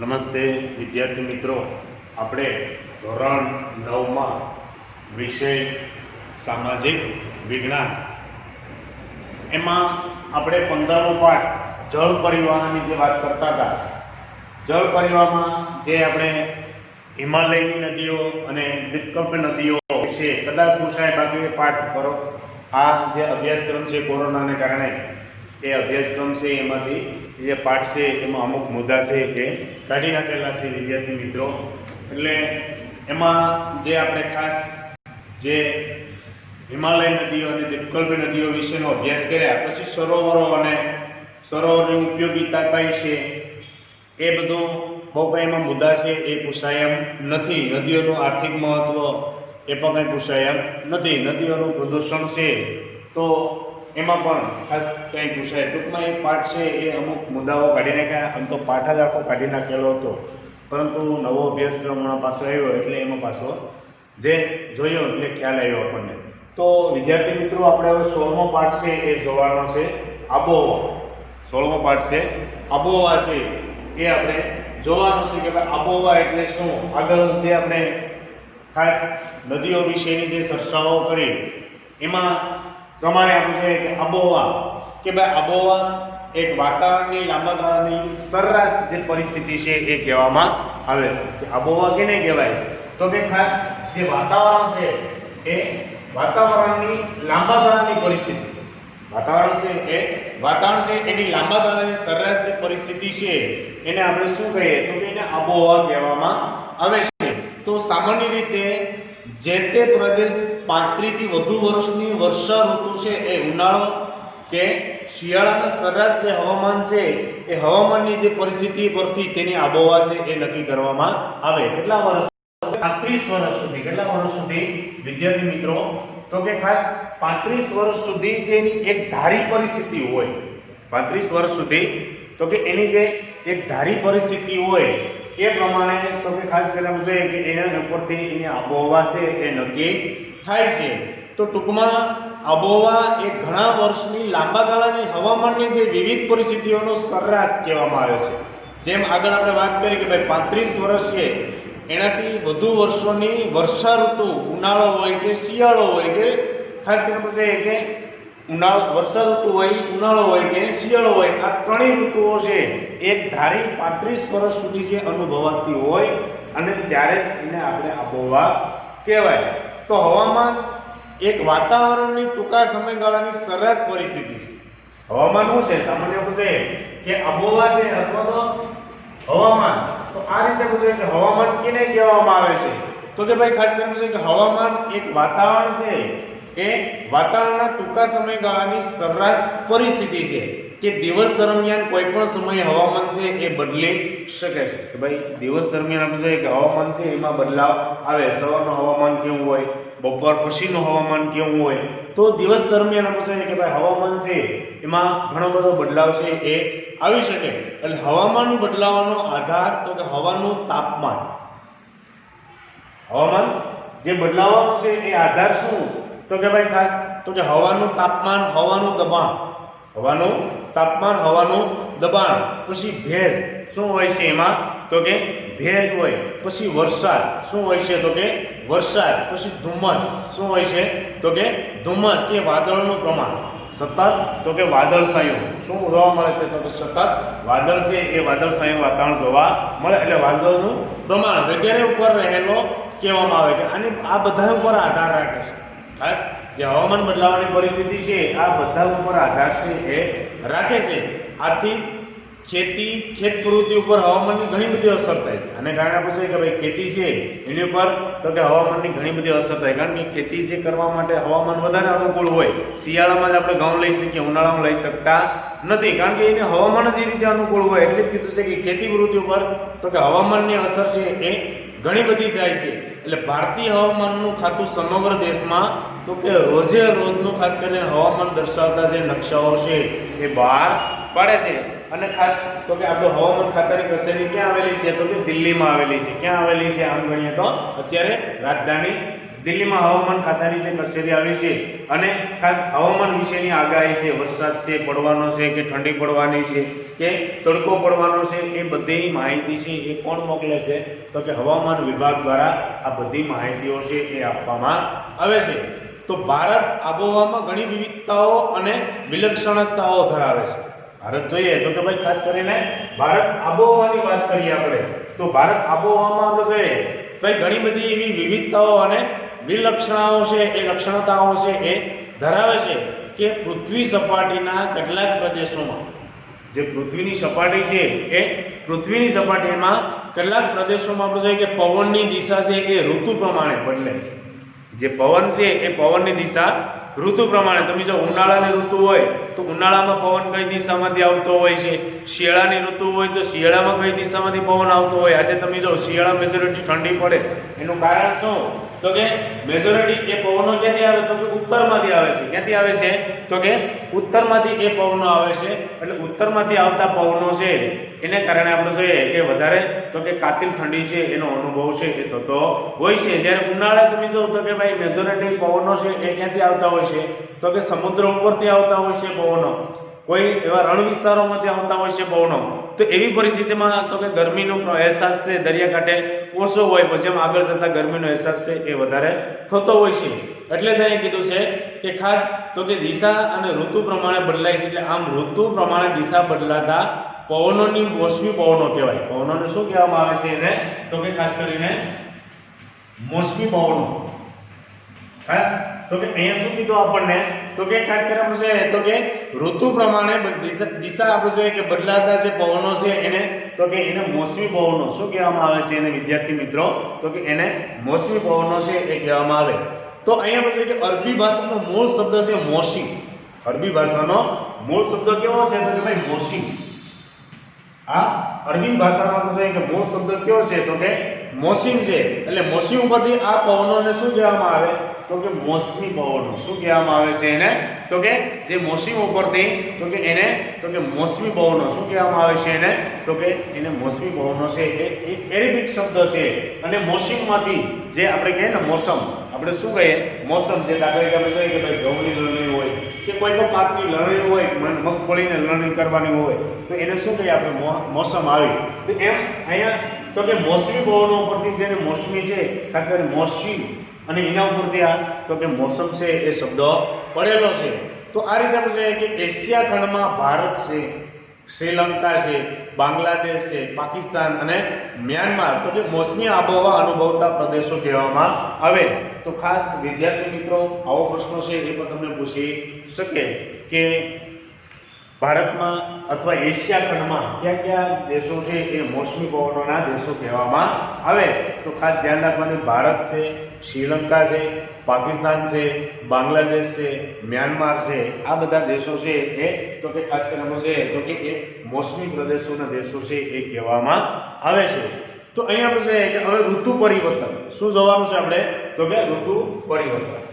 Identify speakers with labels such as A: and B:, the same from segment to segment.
A: નમસ્તે વિદ્યાર્થી મિત્રો, આપણે ધોરણ 9માં વિષય સામાજિક વિજ્ઞાન એમાં આપણે 15મો પાઠ જળ પરિવહનની જે વાત કરતા હતા. જળ પરિવહનમાં જે આપણે હિમાલયની નદીઓ અને દ્વીપકલ્પ નદીઓ વિશે કદાચ પૂછાય, બાકી એ પાઠ કરો. આ જે અભ્યાસક્રમ છે કોરોનાને કારણે એ અભ્યાસક્રમ છે, એમાંથી જે પાઠ છે એમાં અમુક મુદ્દા છે એ કાઢી નાખેલા છે વિદ્યાર્થી મિત્રો. એટલે એમાં જે આપણે ખાસ જે હિમાલય નદીઓ અને દ્વીપકલ્પ નદીઓ વિશેનો અભ્યાસ કર્યા, પછી સરોવરો અને સરોવરની ઉપયોગિતા કઈ છે એ બધું બહુ કંઈ એમાં મુદ્દા છે એ પૂછાય એમ નથી. નદીઓનું આર્થિક મહત્વ એ પણ કંઈ પૂછાય એમ નથી. નદીઓનું પ્રદૂષણ છે તો એમાં પણ ખાસ કંઈ પૂછાય. ટૂંકમાં એક પાઠ છે એ અમુક મુદ્દાઓ કાઢી નાખ્યા. આમ તો પાઠ જ આખો કાઢી નાખેલો હતો, પરંતુ નવો અભ્યાસક્રમ હમણાં પાછો આવ્યો એટલે એમાં પાછો જે જોયો એટલે ખ્યાલ આવ્યો આપણને. તો વિદ્યાર્થી મિત્રો, આપણે હવે 16મો પાઠ છે એ જોવાનો છે આબોહવા. 16મો પાઠ છે આબોહવા છે એ આપણે જોવાનું છે કે ભાઈ આબોહવા એટલે શું. આગળ જે આપણે ખાસ નદીઓ વિશેની જે ચર્ચાઓ કરી એમાં પ્રમાણે આપણે જોઈએ કે આબોહવા કે ભાઈ આબોહવા એક વાતાવરણની લાંબા ગાળાની સરેરાશ જે પરિસ્થિતિ છે એ કહેવામાં આવે છે. કે આબોહવા કેને કહેવાય તો કે ખાસ જે વાતાવરણ છે એ વાતાવરણની લાંબા ગાળાની પરિસ્થિતિ. વાતાવરણ છે એની લાંબા ગાળાની સરેરાશ જે પરિસ્થિતિ છે એને આપણે શું કહીએ તો કે એને આબોહવા કહેવામાં આવે છે. તો સામાન્ય રીતે જે તે પ્રદેશ 35 થી વધુ વર્ષની વર્ષા ઋતુ છે એ ઉનાળો કે શિયાળાના સરેરાશ જે હવામાન છે એ હવામાનની જે પરિસ્થિતિ પરથી તેની આબોહવા છે એ નક્કી કરવામાં આવે. કેટલા વર્ષ? 35 વર્ષ સુધી. કેટલા વર્ષ સુધી વિદ્યાર્થી મિત્રો? તો કે ખાસ 35 વર્ષ સુધી જે એની એક ધારી પરિસ્થિતિ હોય, 35 વર્ષ સુધી તો કે એની જે એક ધારી પરિસ્થિતિ હોય એ પ્રમાણે તો કે ખાસ કરીને જોઈએ કે એના ઉપરથી એની આબોહવા છે એ નક્કી થાય છે. તો ટૂંકમાં આબોહવા એ ઘણા વર્ષની લાંબા ગાળાની હવામાનની જે વિવિધ પરિસ્થિતિઓનો સરેરાશ કહેવામાં આવે છે. જેમ આગળ આપણે વાત કરી કે ભાઈ 35 વર્ષ છે એનાથી વધુ વર્ષોની વર્ષા ઋતુ, ઉનાળો હોય કે શિયાળો હોય કે ખાસ કરીને જોઈએ કે ઉનાળો વર્ષા ઋતુ હોય, ઉનાળો હોય કે શિયાળો હોય, આ ત્રણેય ઋતુઓ છે એક ધારી 35 વર્ષ સુધી જે અનુભવાતી હોય અને ત્યારે એને આપણે આબોહવા કહેવાય. તો હવામાન એક વાતાવરણની ટૂંકા સમયગાળાની સરેરાશ પરિસ્થિતિ છે. હવામાન શું છે? સામાન્ય પૂછે કે આબોહવા છે અથવા તો હવામાન. તો આ રીતે પૂછે કે હવામાન કેને કહેવામાં આવે છે તો કે ભાઈ ખાસ કરીને કે હવામાન એક વાતાવરણ છે કે વાતાવરણના ટૂંકા સમયગાળાની સરેરાશ પરિસ્થિતિ છે કે દિવસ દરમિયાન કોઈ પણ સમયે હવામાન છે એ બદલી શકે છે. કે ભાઈ દિવસ દરમિયાન આપણે જોઈએ કે હવામાન છે એમાં બદલાવ આવે. સવારનું હવામાન કેવું હોય, બપોર પછીનું હવામાન કેવું હોય, તો દિવસ દરમિયાન આપણે જોઈએ કે ભાઈ હવામાન છે એમાં ઘણો બધો બદલાવ છે એ આવી શકે. એટલે હવામાન બદલાવાનો આધાર તો કે હવાનું તાપમાન. હવામાન જે બદલાવાનું છે એ આધાર શું તો કે ભાઈ ખાસ તો કે હવાનું તાપમાન, હવાનું દબાણ. હવાનું તાપમાન, હવાનું દબાણ, પછી ભેજ શું હોય છે એમાં તો કે ભેજ હોય, પછી વરસાદ શું હોય છે તો કે વરસાદ, પછી ધુમ્મસ શું હોય છે તો કે ધુમ્મસ કે વાદળનું પ્રમાણ. સતત તો કે વાદળછાયું શું જોવા મળે છે તો કે સતત વાદળ છે એ વાદળછાયું વાતાવરણ જોવા મળે. એટલે વાદળનું પ્રમાણ વગેરે ઉપર રહેલો કહેવામાં આવે કે અને આ બધા ઉપર આધાર રાખે છે. ખાસ જે હવામાન બદલાવાની પરિસ્થિતિ છે આ બધા ઉપર આધાર છે એ રાખે છે. આથી ખેતી, ખેત પ્રવૃત્તિ ઉપર હવામાનની ઘણી બધી અસર થાય છે. આને કારણે આપણે જોઈએ કે ભાઈ ખેતી છે એની ઉપર તો કે હવામાનની ઘણી બધી અસર થાય. કારણ કે ખેતી જે કરવા માટે હવામાન વધારે અનુકૂળ હોય. શિયાળામાં જ આપણે ઘઉં લઈ શકીએ, ઉનાળામાં લઈ શકતા નથી, કારણ કે એને હવામાન જ એ રીતે અનુકૂળ હોય. એટલે જ કીધું છે કે ખેતી પ્રવૃત્તિ ઉપર તો કે હવામાનની અસર છે એ ઘણી બધી થાય છે. એટલે ભારતીય હવામાનનું ખાતું સમગ્ર દેશમાં તો કે રોજે રોજનું ખાસ કરીને હવામાન દર્શાવતા જે નકશાઓ છે એ બહાર પાડે છે. અને ખાસ તો કે આપણું હવામાન ખાતાની કચેરી ક્યાં આવેલી છે તો કે દિલ્હીમાં આવેલી છે. ક્યાં આવેલી છે? આમ ગણીએ તો અત્યારે રાજધાની દિલ્હીમાં હવામાન ખાતાની જે કચેરી આવી છે અને ખાસ હવામાન વિશેની આગાહી છે, વરસાદ છે પડવાનો છે કે ઠંડી પડવાની છે કે તડકો પડવાનો છે, એ બધી માહિતી છે એ કોણ મોકલે છે? તો કે હવામાન વિભાગ દ્વારા આ બધી માહિતીઓ છે એ આપવામાં આવે છે. તો ભારત આબોહવામાં ઘણી વિવિધતાઓ અને વિલક્ષણતાઓ ધરાવે છે. ભારત જોઈએ તો કે ભાઈ ખાસ કરીને ભારત આબોહવાની વાત કરીએ આપણે, તો ભારત આબોહવામાં આપણે જોઈએ ભાઈ ઘણી બધી એવી વિવિધતાઓ અને વિલક્ષણાઓ છે એ લક્ષણતાઓ છે એ ધરાવે છે કે પૃથ્વી સપાટીના કેટલાક પ્રદેશોમાં, જે પૃથ્વીની સપાટી છે એ પૃથ્વીની સપાટીમાં કેટલાક પ્રદેશોમાં આપણે જોઈએ કે પવનની દિશા છે એ ઋતુ પ્રમાણે બદલાય છે. જે પવન છે એ પવનની દિશા ઋતુ પ્રમાણે, તમે જો ઉનાળાની ઋતુ હોય તો ઉનાળામાં પવન કઈ દિશામાંથી આવતો હોય છે, શિયાળાની ઋતુ હોય તો શિયાળામાં કઈ દિશામાંથી પવન આવતો હોય. આજે તમે જો શિયાળા મેજોરિટી ઠંડી પડે, એનું કારણ શું? તો કે મેજોરિટી એ પવનો ક્યાંથી આવે? તો કે ઉત્તરમાંથી આવે છે. ક્યાંથી આવે છે? તો કે ઉત્તરમાંથી એ પવનો આવે છે. એટલે ઉત્તરમાંથી આવતા પવનો છે એને કારણે આપણે જોઈએ કે વધારે તો કે કાતિલ ઠંડી છે એનો અનુભવ છે એ થતો હોય છે. જ્યારે ઉનાળા તમે જો તો કે ભાઈ મેજોરિટી પવનો છે એ ક્યાંથી આવતા હોય છે? તો કે સમુદ્ર ઉપરથી આવતા હોય છે પવનો, કોઈ એવા રણ વિસ્તારોમાંથી આવતા હોય છે પવનો. તો એવી પરિસ્થિતિમાં તો કે ગરમીનો અહેસાસ છે દરિયાકાંઠે ઓછો હોય, પછી એમ આગળ જતા ગરમીનો અહેસાસ છે એ વધારે થતો હોય છે. એટલે જ અહીં કીધું છે કે ખાસ તો કે દિશા અને ઋતુ પ્રમાણે બદલાય છે. એટલે આમ ઋતુ પ્રમાણે દિશા બદલાતા પવનોની મોસમી પવનો કહેવાય. પવનોને શું કહેવામાં આવે છે? એને તો કે ખાસ કરીને મોસમી પવનો. ખાસ તો કે અહીંયા શું કીધું આપણને? તો કે ખાસ કરીને આપણે જોઈએ તો કે ઋતુ પ્રમાણે દિશા આપણે જોઈએ કે બદલાતા જે પવનો છે એને તો કે એને મોસમી પવનો શું કહેવામાં આવે છે? એને વિદ્યાર્થી મિત્રો તો કે એને મોસમી પવનો છે એ કહેવામાં આવે. તો અહીંયા આપણે જોઈએ કે અરબી ભાષાનો મૂળ શબ્દ છે મોસી. અરબી ભાષાનો મૂળ શબ્દ કેવો છે? તો કે ભાઈ મોસી. આ અરબી ભાષામાં આપણે જોઈએ કે મૂળ શબ્દ કયો છે? તો કે મોસીમ છે. એટલે મોસી ઉપરથી આ પવનોને શું કહેવામાં આવે? તો કે મોસમી પવનો. શું કહેવામાં આવે છે એને? તો કે જે મોસમ ઉપરથી તો કે એને તો કે મોસમી પવનો શું કહેવામાં આવે છે એને? તો કે એને મોસમી પવનો છે એ એરેબિક શબ્દ છે. અને મોસમમાંથી જે આપણે કહીએ ને મોસમ, આપણે શું કહીએ? મોસમ. જે દાખલા તરીકે આપણે કહીએ કે ભાઈ ઘઉંની લણણી હોય કે કોઈ પણ પાકની લણણી હોય, મગફળીને લણણી કરવાની હોય તો એને શું કહીએ આપણે? મોસમ આવી. તો એમ અહીંયા તો કે મોસમી પવનો ઉપરથી જેને મોસમી છે ખાસ કરીને મોસમી અને એના ઉપરથી આ તો કે મોસમ છે એ શબ્દ પડેલો છે. તો આ રીતે આપણે જોઈએ કે એશિયા ખંડમાં ભારત છે, શ્રીલંકા છે, બાંગ્લાદેશ છે, પાકિસ્તાન અને મ્યાનમાર તો કે મોસમી આબોહવા અનુભવતા પ્રદેશો કહેવામાં આવે. તો ખાસ વિદ્યાર્થી મિત્રો આવો પ્રશ્નો છે એ પણ તમને પૂછી શકે કે ભારતમાં અથવા એશિયા ખંડમાં કયા કયા દેશો છે એ મોસમી પવનોના દેશો કહેવામાં આવે. તો ખાસ ધ્યાન રાખવાનું, ભારત છે, શ્રીલંકા છે, પાકિસ્તાન છે, બાંગ્લાદેશ છે, મ્યાનમાર છે, આ બધા દેશો છે એ તો કે ખાસ કરીને છે તો કે એ મોસમી પ્રદેશોના દેશો છે એ કહેવામાં આવે છે. તો અહીંયા આપણે જોઈએ કે હવે ઋતુ પરિવર્તન શું જોવાનું છે આપણે? તો કે ઋતુ પરિવર્તન.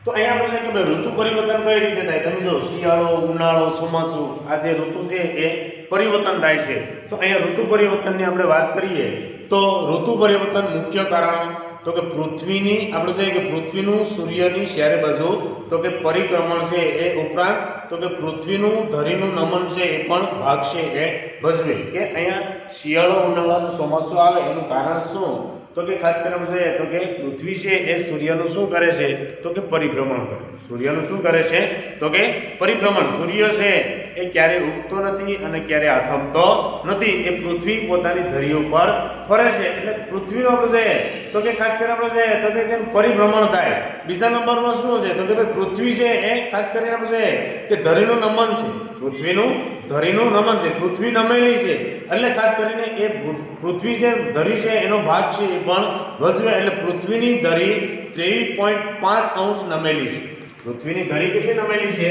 A: તો અહીંયા આપણે છે કે ભાઈ ઋતુ પરિવર્તન કઈ રીતે થાય? તમે જો શિયાળો, ઉનાળો, ચોમાસું આ જે ઋતુ છે એ પરિવર્તન થાય છે. તો અહીંયા ઋતુ પરિવર્તનની આપણે વાત કરીએ તો ઋતુ પરિવર્તન મુખ્ય કારણ તો કે પૃથ્વીની આપણે જોઈએ કે પૃથ્વીનું સૂર્યની ચારે બાજુ તો કે પરિક્રમણ છે એ ઉપરાંત તો કે પૃથ્વીનું ધરીનું નમન છે એ પણ ભાગ છે એ ભજવે. કે અહીંયા શિયાળો, ઉનાળો, ચોમાસું આવે એનું કારણ શું? તો કે ખાસ કરીને જોઈએ તો કે પૃથ્વી છે એ સૂર્યનું શું કરે છે? તો કે પરિભ્રમણ કરે. સૂર્યનું શું કરે છે? તો કે પરિભ્રમણ. સૂર્ય છે એ ક્યારે ઉગતો નથી અને ક્યારે આથમતો નથી. એ પૃથ્વી પોતાની ધરી ઉપર ફરે છે. એટલે પૃથ્વીનો આપણે જોઈએ તો કે ખાસ કરીને આપણે જોઈએ તો કે જેમ પરિભ્રમણ થાય. બીજા નંબરમાં શું છે? તો કે ભાઈ પૃથ્વી છે એ ખાસ કરીને આપણે જોઈએ કે ધરીનું નમન છે. પૃથ્વીનું ધરીનું નમન છે. પૃથ્વી નમેલી છે એટલે ખાસ કરીને એ પૃથ્વી છે ધરી છે એનો ભાગ છે એ પણ ભજવે. એટલે પૃથ્વીની ધરી 23.5 નમેલી છે. પૃથ્વીની ધરી કેટલી નમેલી છે?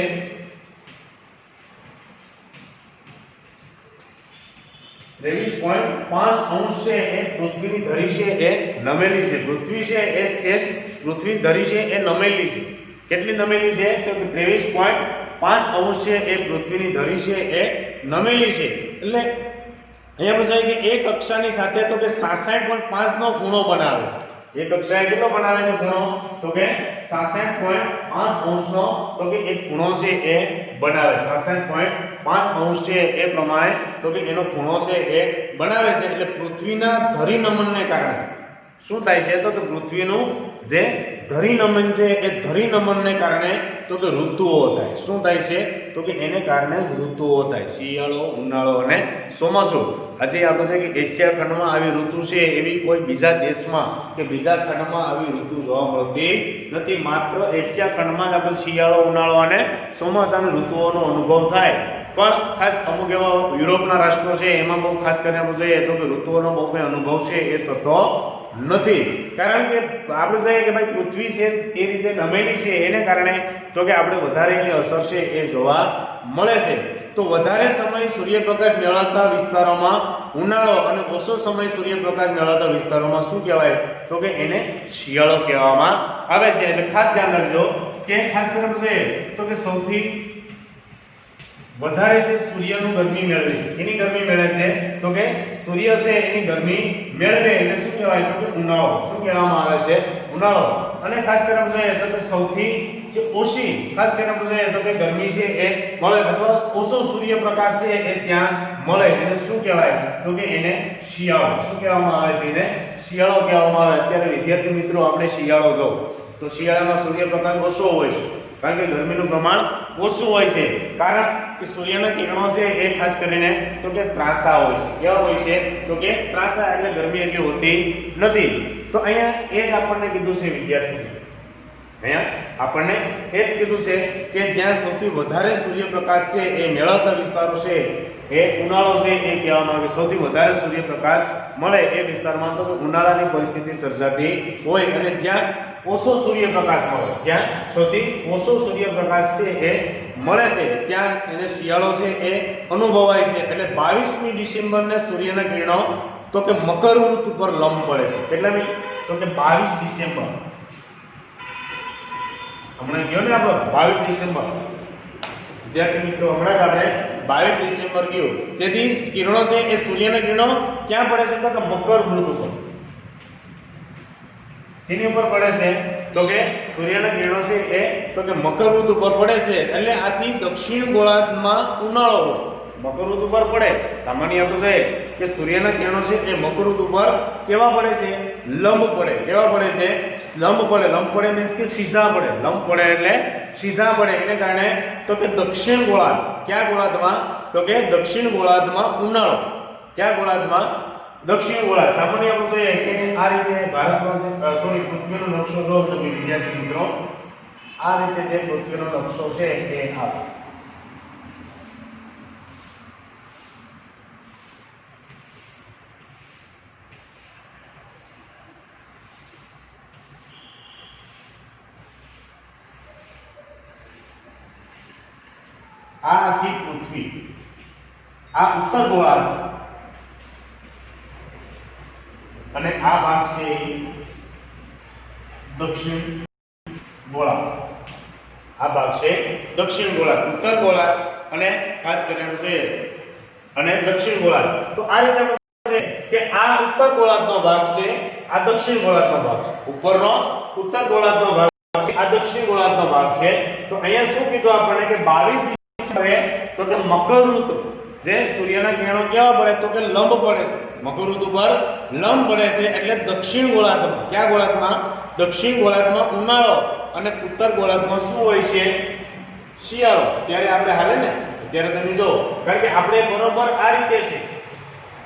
A: 23.5 અંશ છે એ પૃથ્વીની ધરી છે એ નમેલી છે. પૃથ્વી છે એ સેજ પૃથ્વી ધરી છે એ નમેલી છે. કેટલી નમેલી છે? તો 23.5 અંશ છે એ પૃથ્વીની ધરી છે એ નમેલી છે. એટલે અહીંયા પૂછાય કે એક કક્ષાની સાથે તો કે 67.5 નો ખૂણો બનાવે છે. એક કક્ષાએ કેટલો બનાવે છે ખૂણો? તો કે 67.5 અંશનો તો કે એક ખૂણો છે એ બનાવે. 67.5 અંશ છે એ પ્રમાણે તો કે એનો ખૂણો છે એ બનાવે છે. એટલે પૃથ્વીના ધરી નમનને કારણે શું થાય છે? તો કે પૃથ્વીનું જે ધરી નમન છે એ ધરી નમનને કારણે તો કે ઋતુઓ થાય. શું થાય છે? તો કે એને કારણે જ ઋતુઓ થાય. શિયાળો, ઉનાળો અને ચોમાસું. આજે આપણે કે એશિયા ખંડમાં આવી ઋતુ છે એવી કોઈ બીજા દેશમાં કે બીજા ખંડમાં આવી ઋતુ જોવા મળતી નથી. માત્ર એશિયા ખંડમાં જ આપણે શિયાળો, ઉનાળો અને ચોમાસાની ઋતુઓનો અનુભવ થાય. પણ ખાસ અમુક એવા યુરોપના રાષ્ટ્રો છે એમાં બહુ ખાસ કરીને આપણે જોઈએ તો કે ઋતુઓનો બહુ કંઈ અનુભવ છે એ થતો નથી. કારણ કે આપણે જોઈએ કે ભાઈ પૃથ્વી છે એ રીતે નમેલી છે એને કારણે તો કે આપણે વધારે એની અસર છે એ જોવા મળે છે. તો વધારે સમય સૂર્યપ્રકાશ મેળવતા વિસ્તારોમાં ઉનાળો અને ઓછો સમય સૂર્યપ્રકાશ મેળવતા વિસ્તારોમાં શું કહેવાય? તો કે એને શિયાળો કહેવામાં આવે છે. એટલે ખાસ ધ્યાન રાખજો કે ખાસ કરીને જોઈએ તો કે સૌથી વધારે જે સૂર્યનું ગરમી મેળવે એની ગરમી મેળવે છે તો કે સૂર્ય છે એની ગરમી મેળવે એટલે શું કહેવાય? તો કે ઉનાળો. શું કહેવામાં આવે છે? ઉનાળો. અને ખાસ કરીને જોઈએ તો કે સૌથી જે ઓછી ખાસ કરીને જોઈએ તો કે ગરમી છે એ મળે અથવા ઓછો સૂર્યપ્રકાશ છે એ ત્યાં મળે એટલે શું કહેવાય? તો કે એને શિયાળો. શું કહેવામાં આવે છે? એને શિયાળો કહેવામાં આવે. અત્યારે વિદ્યાર્થી મિત્રો આપણે શિયાળો જો તો શિયાળામાં સૂર્યપ્રકાશ ઓછો હોય છે કારણ કે ગરમીનું પ્રમાણ ઓછું હોય છે. કારણ કે સૂર્યના કિરણો છે એ ખાસ કરીને તો કે ત્રાંસા હોય છે. કેવા હોય છે? તો કે ત્રાંસા એટલે ગરમી એટલી હોતી નથી. તો અહીંયા એ જ આપણને કીધું છે વિદ્યાર્થી, અહીંયા આપણને એ જ કીધું છે કે જ્યાં સૌથી વધારે સૂર્યપ્રકાશ છે એ મેળવતા વિસ્તારો છે એ ઉનાળો છે એ કહેવામાં આવે. સૌથી વધારે સૂર્યપ્રકાશ મળે એ વિસ્તારમાં તો કે ઉનાળાની પરિસ્થિતિ સર્જાતી હોય અને જ્યાં ઓછો સૂર્યપ્રકાશ મળે, જ્યાં સૌથી ઓછો સૂર્યપ્રકાશ છે એ મળે છે ત્યાં એને શિયાળો છે એ અનુભવાય છે. એટલે 22મી ડિસેમ્બરને સૂર્યના કિરણો તો કે મકર ઋતુ પર લંબ પડે છે. કેટલામી? તો કે 22 ડિસેમ્બર. હમણાં ગયો ને આપણો 22 ડિસેમ્બર વિદ્યાર્થી મિત્રો, હમણાં જ આપણે 22 ડિસેમ્બર ગયો. તેથી કિરણો છે એ સૂર્યના કિરણો ક્યાં પડે છે? તો કે મકર ઋતુ પર. એની ઉપર પડે છે તો કે સૂર્યના કિરણો છે એ તો કે મકર ઋતુ પર પડે છે. એટલે આથી દક્ષિણ ગોળાર્ધમાં ઉનાળો મકર ઋતુ પર પડે. સામાન્ય આપણે જોઈએ કે સૂર્યના કિરણો છે એ મકર ઋતુ પર કેવા પડે છે? લંબ પડે. કેવા પડે છે? લંબ પડે. લંબ પડે મીન્સ કે સીધા પડે. લંબ પડે એટલે સીધા પડે. એને કારણે તો કે દક્ષિણ ગોળાર્ધ, ક્યાં ગોળાર્ધમાં? તો કે દક્ષિણ ગોળાર્ધમાં ઉનાળો. ક્યાં ગોળાર્ધમાં? દક્ષિણ ગોળાર્ધ. સામાન્ય આપણે જોઈએ કે આ રીતે ભારતનો પૃથ્વીનો નકશો જો તો વિદ્યાર્થી મિત્રો આ રીતે જે પૃથ્વીનો નકશો છે એ આવે. આ આખી પૃથ્વી, આ ઉત્તર ગોળાર્ધ અને આ ભાગ છે દક્ષિણ ગોળાર્ધ. આ ભાગ છે દક્ષિણ ગોળાર્ધ, ઉત્તર ગોળાર્ધ અને ખાસ કરીને છે અને દક્ષિણ ગોળાર્ધ. તો આ રીતે આપણે કે આ ઉત્તર ગોળાર્ધનો ભાગ છે, આ દક્ષિણ ગોળાર્ધનો ભાગ છે. ઉપરનો ઉત્તર ગોળાર્ધનો ભાગ છે, આ દક્ષિણ ગોળાર્ધનો ભાગ છે. તો અહીંયા શું કીધું આપણને કે 22 તો કે મકર ઋતુ જે સૂર્યના કિરણો કેવા પડે? તો કે લંબ પડે છે. મકર ઋતુ પર લંબ પડે છે એટલે દક્ષિણ ગોળાર્ધમાં, ક્યાં ગોળાર્ધમાં? દક્ષિણ ગોળાર્ધમાં ઉનાળો અને ઉત્તર ગોળાર્ધમાં શું હોય છે? શિયાળો. ત્યારે આપણે હાલે ને ત્યારે તમે જો, કારણ કે આપણે બરોબર આ રીતે છે,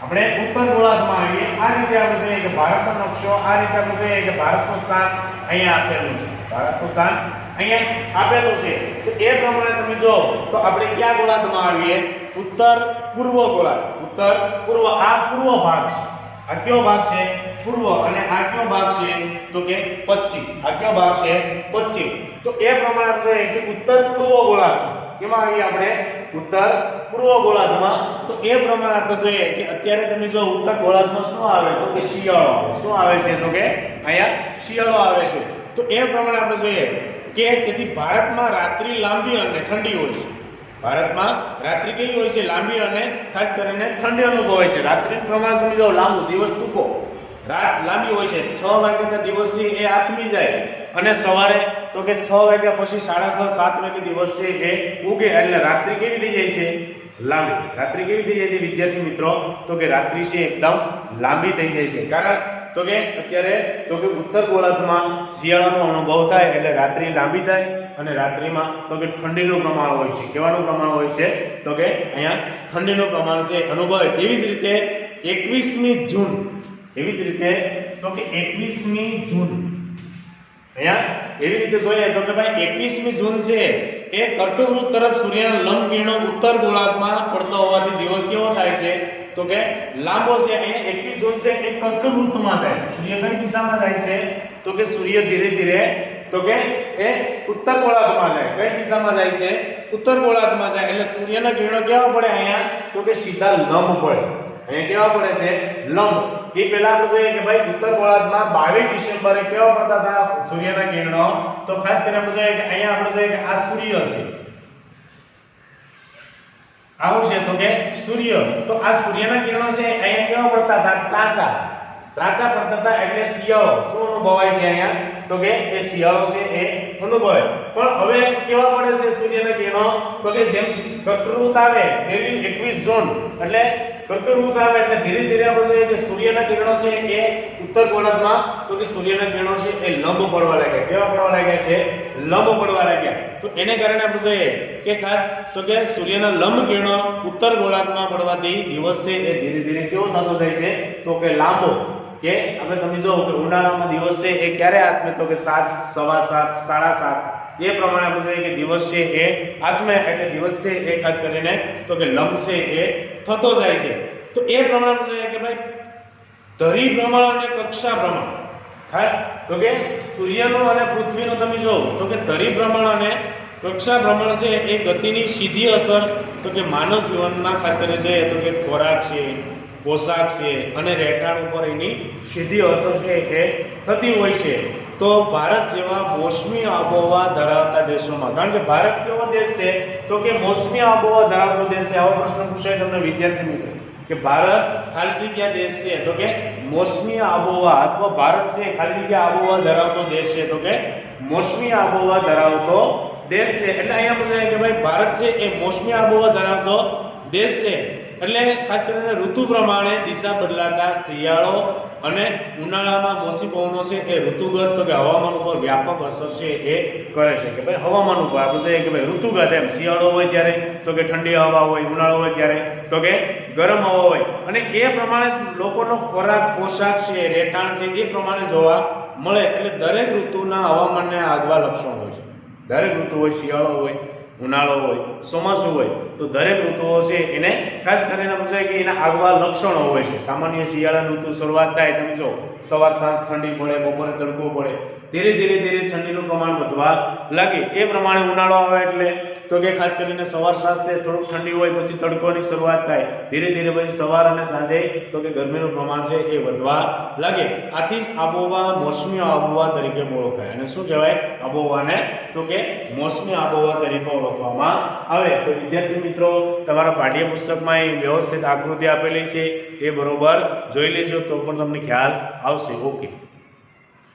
A: આપણે ઉત્તર ગોળાર્ધમાં આવીએ આ રીતે આપણે જોઈએ કે ભારતનો નકશો આ રીતે આપણે જોઈએ કે ભારતનું સ્થાન અહીંયા આપેલું છે. ભારતનું સ્થાન અહીંયા આપેલું છે. તો એ પ્રમાણે તમે જો તો આપણે ક્યાં ગોળાર્ધમાં આવીએ? ઉત્તર પૂર્વ ગોળાર્ધ. ઉત્તર પૂર્વ, આ પૂર્વ ભાગ છે. આ કયો ભાગ છે? પૂર્વ. અને આ કયો ભાગ છે? તો કે પશ્ચિમ. આ કયો ભાગ છે? પશ્ચિમ. તો એ પ્રમાણે આપણે જોઈએ કે ઉત્તર પૂર્વ ગોળાર્ધ કેમાં આવીએ આપણે ઉત્તર પૂર્વ ગોળાર્ધમાં તો એ પ્રમાણે આપણે જોઈએ કે અત્યારે તમે જો ઉત્તર ગોળાર્ધમાં શું આવે તો કે શિયાળો આવે શું આવે છે તો કે અહીંયા શિયાળો આવે છે તો એ પ્રમાણે આપણે જોઈએ કે તેથી ભારતમાં રાત્રિ લાંબી અને ઠંડી હોય છે ભારતમાં રાત્રિ કેવી હોય છે લાંબી અને ખાસ કરીને ઠંડી અનુભવાય છે રાત્રિનું પ્રમાણ તમે જો લાંબુ દિવસ ટૂંકો રાત લાંબી હોય છે 6 વાગ્યાના દિવસ છે એ આથમી જાય અને સવારે તો કે 6 વાગ્યા પછી 6:30 7 વાગે દિવસ છે એ ઉગે એટલે રાત્રિ કેવી થઈ જાય છે લાંબી રાત્રિ કેવી થઈ જાય છે વિદ્યાર્થી મિત્રો તો કે રાત્રિ છે એકદમ લાંબી થઈ જાય છે કારણ તો કે અત્યારે તો કે ઉત્તર ગોળાર્ધમાં શિયાળાનો અનુભવ થાય એટલે રાત્રિ લાંબી થાય અને રાત્રિમાં તો કે ઠંડીનું પ્રમાણ હોય છે કેવાનું પ્રમાણ હોય છે તો કે અહીંયા ઠંડીનું પ્રમાણ છે અનુભવે તેવી જ રીતે 21મી જૂન એવી જ રીતે તો કે 21મી જૂન અહીંયા એવી રીતે જોઈએ તો કે ભાઈ 21મી જૂન છે એ કર્કવૃત તરફ સૂર્યના લંબ કિરણો ઉત્તર ગોળાર્ધમાં પડતા હોવાથી દિવસ કેવો થાય છે તો કે લાંબો છે અહીંયા 21 જૂન છે એ કર્કવૃતમાં થાય સૂર્ય કઈ દિશામાં જાય છે તો કે સૂર્ય ધીરે ધીરે તો કે એ ઉત્તર ગોળાર્ધમાં જાય કઈ દિશામાં જાય છે ઉત્તર ગોળાર્ધમાં જાય એટલે સૂર્યના કિરણો કેવા પડે અહીંયા તો કે સીધા લંબ પડે અહીંયા કેવા પડે છે લંબ એ પહેલા તો જોઈએ કે ભાઈ ઉત્તર ગોળાર્ધમાં 22 ડિસેમ્બરે કેવા પડતા હતા સૂર્યના કિરણો તો ખાસ કરીને આપણે જોઈએ કે અહીંયા આપણે જોઈએ કે આ સૂર્ય છે આવું છે તો કે સૂર્ય તો આ સૂર્યના કિરણો છે અહીંયા કેવા પડતા હતા ત્રાસા પડતા હતા એટલે શિયાળો શું અનુભવાય છે અહીંયા તો કે એ શિયાળો છે એ અનુભવાય પણ હવે કેવા પડે છે સૂર્યના કિરણો તો કે જેમ કર્કવૃત આવે એવી 21 જૂન એટલે કર્કવૃત આવે એટલે ધીરે ધીરે આપણે જોઈએ કે સૂર્યના કિરણો છે એ ઉત્તર ગોળાર્ધમાં તો કે સૂર્યના કિરણો છે એ લંબ પડવા લાગ્યા કેવા પડવા લાગ્યા છે લંબ પડવા લાગ્યા તો એને કારણે આપણે જોઈએ કે ખાસ તો કે સૂર્યના લંબ કિરણો ઉત્તર ગોળાર્ધમાં પડવાથી દિવસ છે એ ધીરે ધીરે કેવો થતો જાય છે તો કે લાંબો કે આપણે તમે જો કે ઉનાળામાં દિવસ છે એ ક્યારે આથમે તો કે 7 સવા 7 7:30 એ પ્રમાણે આપણે જોઈએ કે દિવસ છે એ આથમે એટલે દિવસ છે એ ખાસ કરીને તો કે લંબ છે એ થતો જાય છે તો એ પ્રમાણે આપણે જોઈએ કે ભાઈ ધરી પ્રમાણ અને કક્ષા પ્રમાણ ખાસ તો કે સૂર્યનો અને પૃથ્વીનો તમે જો તો કે ધરી પ્રમાણ અને કક્ષા પ્રમાણ છે એ ગતિની સીધી અસર તો કે માનવ જીવનના ખાસ કરીને જોઈએ તો કે ખોરાક છે પોશાક છે અને રહેઠાણ ઉપર એની સીધી અસર છે એ થતી હોય છે તો ભારત જેવા મોસમી આબોહવા ધરાવતા દેશોમાં કારણ કે ભારત કેવો દેશ છે તો કે મોસમી આબોહવા ધરાવતો દેશ છે આવો પ્રશ્ન પૂછાય તમને વિદ્યાર્થી મિત્રો કે ભારત ખાલી જગ્યા દેશ છે તો કે મોસમી આબોહવા અથવા ભારત છે ખાલી જગ્યા આબોહવા ધરાવતો દેશ છે તો કે મોસમી આબોહવા ધરાવતો દેશ છે એટલે અહીંયા પૂછાય કે ભાઈ ભારત છે એ મોસમી આબોહવા ધરાવતો દેશ છે એટલે ખાસ કરીને ઋતુ પ્રમાણે દિશા બદલાતા શિયાળો અને ઉનાળામાં મોસમી પવનો છે એ ઋતુગત તો કે હવામાન ઉપર વ્યાપક અસર છે એ કરે છે કે ભાઈ હવામાન ઉપર આપણે જોઈએ કે ભાઈ ઋતુગત એમ શિયાળો હોય ત્યારે તો કે ઠંડી હવા હોય ઉનાળો હોય ત્યારે તો કે ગરમ હવા હોય અને એ પ્રમાણે લોકોનો ખોરાક પોશાક છે રહેઠાણ છે એ પ્રમાણે જોવા મળે એટલે દરેક ઋતુના હવામાનને આગવા લક્ષણો હોય છે દરેક ઋતુ હોય શિયાળો હોય ઉનાળો હોય ચોમાસું હોય તો દરેક ઋતુઓ છે એને ખાસ કરીને પૂછાય કે એના આગવા લક્ષણો હોય છે સામાન્ય શિયાળાની ઋતુ શરૂઆત થાય તમે જો સવાર સાંજ ઠંડી પડે બપોરે તડકો પડે ધીરે ધીરે ઠંડીનું પ્રમાણ વધવા લાગે એ પ્રમાણે ઉનાળો આવે એટલે તો કે ખાસ કરીને સવાર સાંજ છે થોડુંક ઠંડી હોય પછી તડકોની શરૂઆત થાય ધીરે ધીરે પછી સવાર અને સાંજે તો કે ગરમીનું પ્રમાણ છે એ વધવા લાગે આથી જ આબોહવા મોસમી આબોહવા તરીકે ઓળખાય અને શું કહેવાય આબોહવાને તો કે મોસમી આબોહવા તરીકે ઓળખવામાં આવે તો વિદ્યાર્થી મિત્રો તમારા પાઠ્યપુસ્તકમાં એ વ્યવસ્થિત આકૃતિ આપેલી છે એ બરોબર જોઈ લેજો તો પણ તમને ખ્યાલ આવશે ઓકે